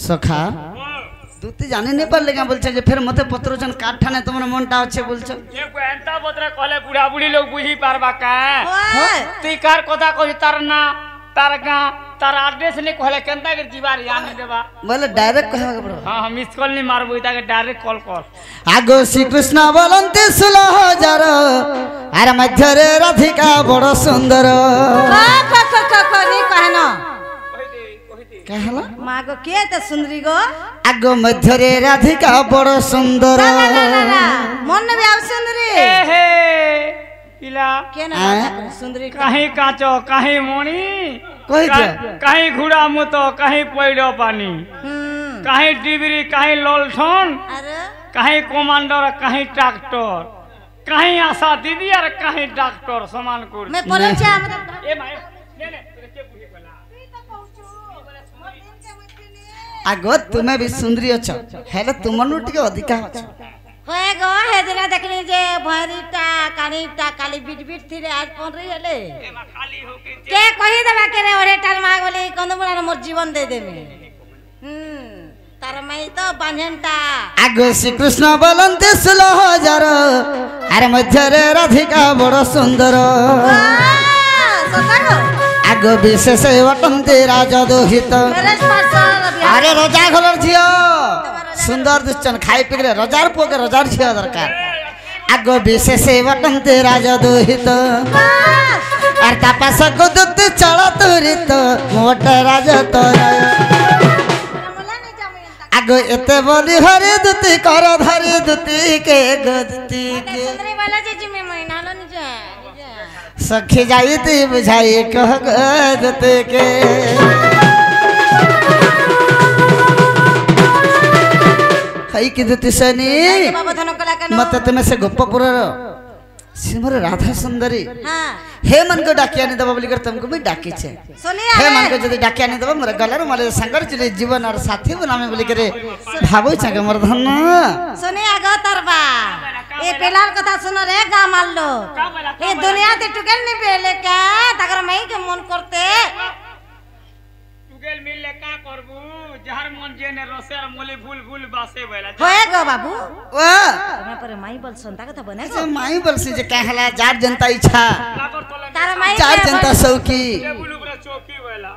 सखा दूती जाने नहीं पार लेगा बोलছে যে फिर मते पत्रचन काठाने तुमर मनटा আছে বলছো ये एंता पत्र कहले बुढ़ा बुढ़ी लोग बुझी पारबा का तुई कार কথা কই তার না तार गाँ तार एड्रेस नहीं कहले केनता के जीवार याद नहीं देबा बोले डायरेक्ट कहवा के पड़ो हां हम मिस कॉल नहीं मारबो इता के डायरेक्ट कॉल कर आगो श्री कृष्ण बोलंते 16000 आर मध्य रे राधिका बड़ सुंदर कनी कहना कहला मागो के त सुंदरी गो आगो मध्य रे राधिका बड़ सुंदर मन भी आव सुंदरी ए हे इला के ना सुंदरी कहीं काचो कहीं मोणी कहि दे कहीं घुड़ा मुतो कहीं पइलो पानी कहीं डिबरी कहीं लोलठन अरे कहीं कमांडर कहीं ट्रैक्टर कहीं आशा दीदी और कहीं डॉक्टर समान कर मैं बोले छा ए भाई ले ले के बुझी बोला आगो तुम्हें भी सुंदरी अछो हेले तुमनु टिके अधिका अछो होए गो हे दिना देखली जे भरीटा कानीटा काली बिट बिट थिरे आज पन रही हेले एमा खाली हो के कहि देबा के रे ओरे टाल माग बोले कंदमुला मोर जीवन दे देबे तार मई तो बांझनटा आगो श्री कृष्ण बोलंते 16000 आर मध्य रे राधिका बड़ सुंदर सतागो आगो विशेष वटंते राजा दोहित अरे रजा घरर झियो सुंदर दुश्चन खाई पिकरे रजार पोके रजार झियो दरकार आगो विशेष वटंते राजा दोहित आर तापास गुदुत चला तुरित मोट राजा तोरा आगो एते बोली हरे दुती कर धरी दुती के गदती के सुंदरी वाला जे में महीना लो निजा सखी जाई ती बुझाई कह गदती के हई की दुती सनी बाबा धन कला कनो मत तमे से गोपपुर सिमर राधा सुंदरी हां हे मन को डाकिया नहीं दबा बोली कर तुमको भी डाकी छे सोनिया हे मन को जदी डाकिया नहीं दबा मोर गलर माले संगर चले जीवन और साथी बनामे बोली करे भाबो छके मोर धन सोनिया गो तरबा ए पेलार कथा सुनो रे गा मारलो ए दुनिया ते टुकेल नहीं पेले का तगर मई के मन करते टुकेल मिल ले का करबू जहर मन जेने रसेर मोली फूल फूल बासे बेला होए गो बाबू वा तुम्हें पर माई बोल सुनता कथा बने से माई बलसी जे कहला जार जनता इच्छा लागो तोले तार माई जार जनता सौकी टेबुल ऊपर चौकी बेला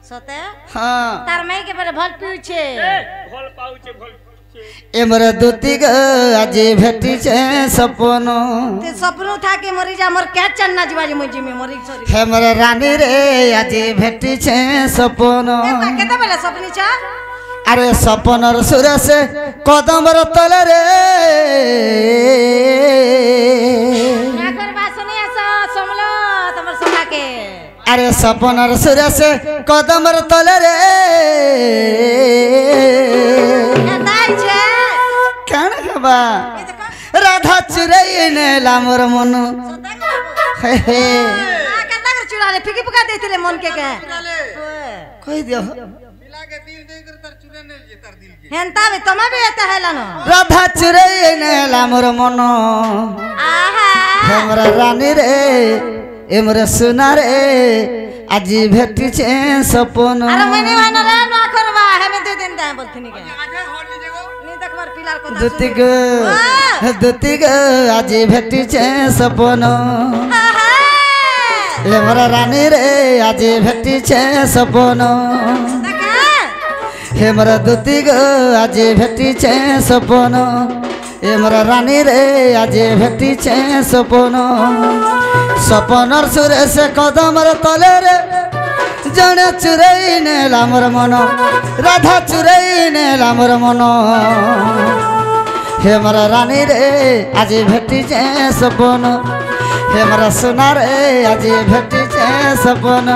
सते हां तार माई के पर भल पीछे भल पाउचे भल एमर दुती ग आज भेटी छे सपनो ते सपनो था के मरी जा मोर क्या चन्ना जीवाजी मुजी में मरी छोरी हेमर रानी रे आज भेटी छे सपनो ए केता बेला सपनी छा अरे सपनर सुरस कदमर तले रे ना करबा सुनिया समलो तमर सुना के अरे सपनर सुरस कदमर तले रे दाई छे कण खबा राधा चुरई ने लामर मन हे हे आ केता कर चुरा ले फिकी पुका देतिले मन के कहि दियो हेंता भी तमा भी एता हेलानो राधा चुरई ने लामर मन आहा हमरा रानी रे एमरे सुना रे आज भेटी छे सपन अरे मने वान रे ना करवा हमें दे दिन दाए बोलथनी के नी देखबार पिलार को दुती ग आज भेटी छे सपन आहा एमरा रानी रे आज भेटी छे सपन देखा हेमरा दुती ग आज भेटी छे सपन एमरा रानी रे आज भेटी छे सपन सपनर सुरेश कदमर तले रे जने चुरई नेला मोर मन राधा चुरई नेला मोर मन हेमरा रानी रे आज भेटी छे सपन हेमरा सोना रे आज भेटी छे सपन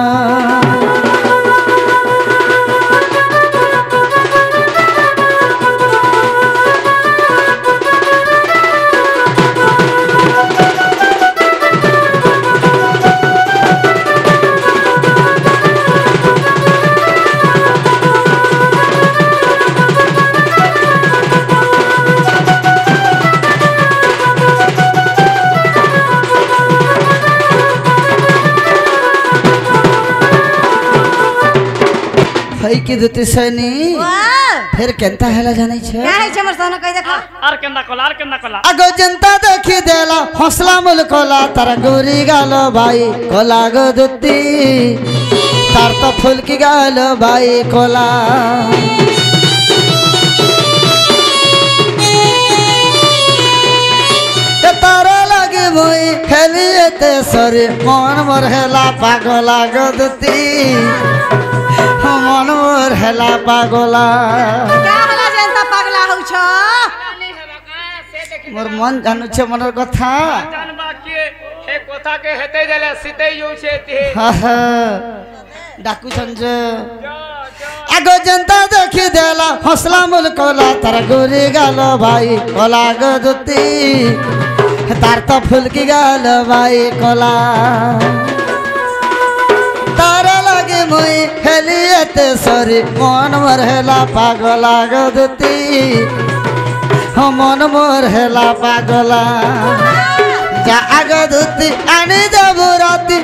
हई की दुती सनी वाह फिर केनता हैला जानै छ क्या है हमर सोना कह देखा आर केंदा कला आगो जनता देखि देला हौसला मुल कोला तार गोरी गालो भाई कोला गो दुत्ती तार तो फूल की गालो भाई कोला तारा लगे मोई खेलिए ते सरे मन मोर हेला पागला गो दुत्ती मन मोर हेला पागला क्या होला जनता पागला हो छ मोर मन जानू छे मनर कथा जानबा के हे कथा के हेते देले सिते यौ छे ते डाकू संज आगो जनता देखि देला हौसला मुल कोला तार गोरी गालो भाई कोला गो दुत्ती तार तो फूल की गालो भाई कोला तारा लगे मुई खेलिए ते सरी मन मोर हेला पागला गो दुत्ती मन मोर हेला पागला जा आगो दुत्ती आनी देबू राती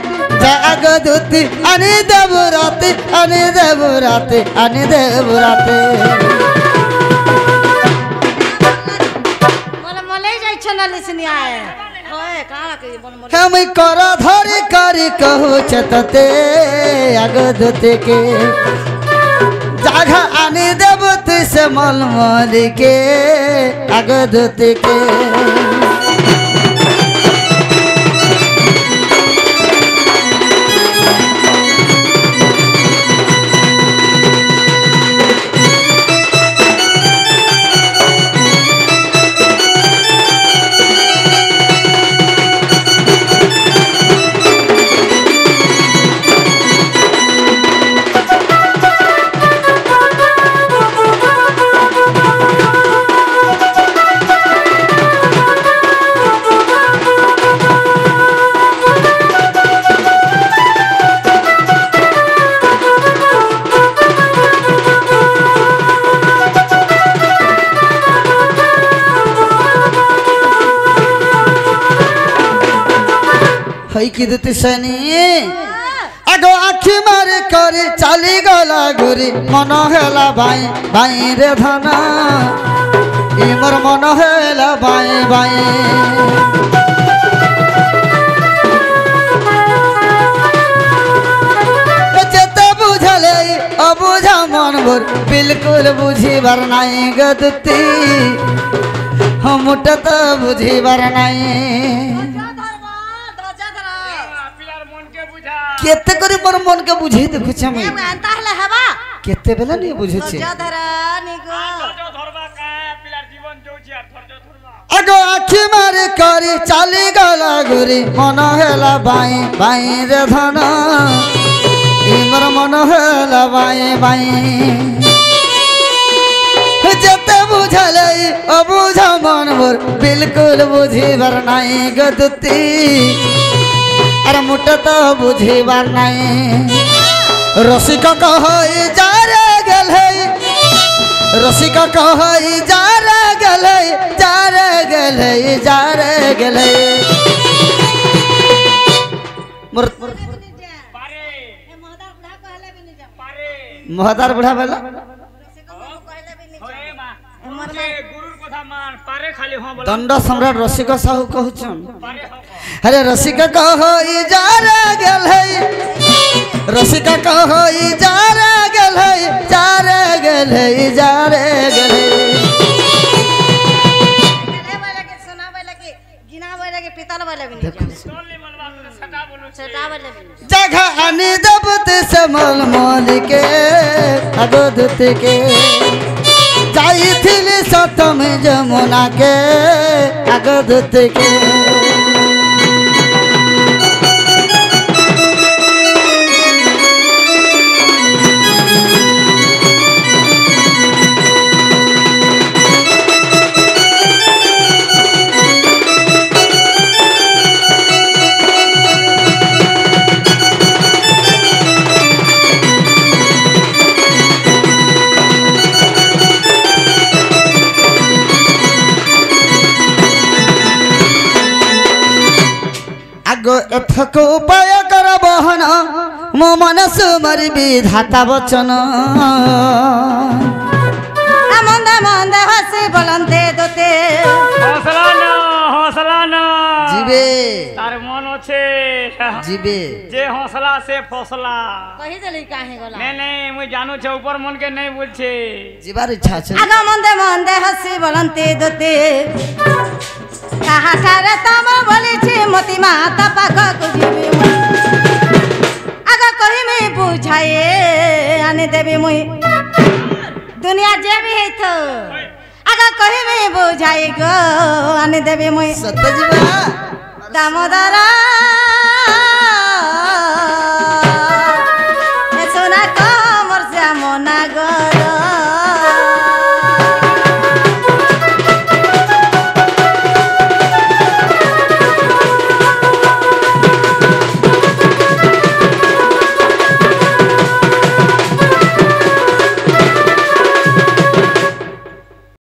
जा आगो दुत्ती आनी देबू राती आनी देबू राती आनी देबू राती मोले मोले जाय छ न लिसनी आए ओए काला के बोल मोले हम कर धरी करी कहू चतते आगो दुत्ती के जागा आनी देबू तुसे मलमली के आगो दुत्ती के की दुती सनी आगो आखी मारे करे चाली गला घुरी मन हेला भाई भाई रे धना इमर मन हेला भाई भाई जेते बुझले अबुझा मन भर बिल्कुल बुझी बर नहीं गदती हम मुटत बुझी बर नहीं केते करे मोर मन के बुझे देखु छ मैं अंता हले हवा केते बेला नहीं बुझे छ जो धरा निगो जो धरबा का पिलार जीवन जो छी आर धर जो धरबा आगो आखी मारे करे चाली गला घुरी मन हेला भाई भाई रे धना इमर मन हेला भाई भाई जते बुझले अबुझा मन मोर बिल्कुल बुझी बर नहीं गदती अरे मुट्टा तो बुझी बार नहीं रसिका कहई जा रे गल है रसिका कहई जा रे गल है जा रे गल है जा रे गल है मोर पारे मोहदार बुढ़ा कहले भी नहीं जा पारे मोहदार बुढ़ा बेला से को कहले भी नहीं होए मां के गुरुर कथा मान पारे खाली हो बोल दंड सम्राट रसिका साहू कहछन पारे हो अरे रसिका कहई जा रे गल है रसिका कहई जा रे गल है जा रे गल है जा रे गल है कहले वाला के सुना वाला के गिना वाला के पितल वाला भी नहीं जा टोली मनवा के सटा बोलू छोटा वाला भी नहीं जगह आनी दबत से मल मल के अगोदत के जाई थिली सतम जमुना के अगोदत के आगो एथक उपाय कर बहन मो मनस मर विधाता वचन বলন্তে দোতে হসলা না জিবে তার মন আছে জিবে যে হসলা সে ফসলা কহি দেলি কাহে গলা নেই মুই জানু ছে উপর মন কে নেই বলছে জিবার ইচ্ছা আছে আগা মন্দে মন্দে হাসি বলন্তে দোতে কাহাঠারে তমর বলিছি মতি মাতা পাখকু জিবি আগা কহিমি বুঝায়ে আনি দেবি মুই দুনিয়া যে भी है तो आगा कहि में बुझाई गो आने देबे मुई सत्य जीवा दामोदरा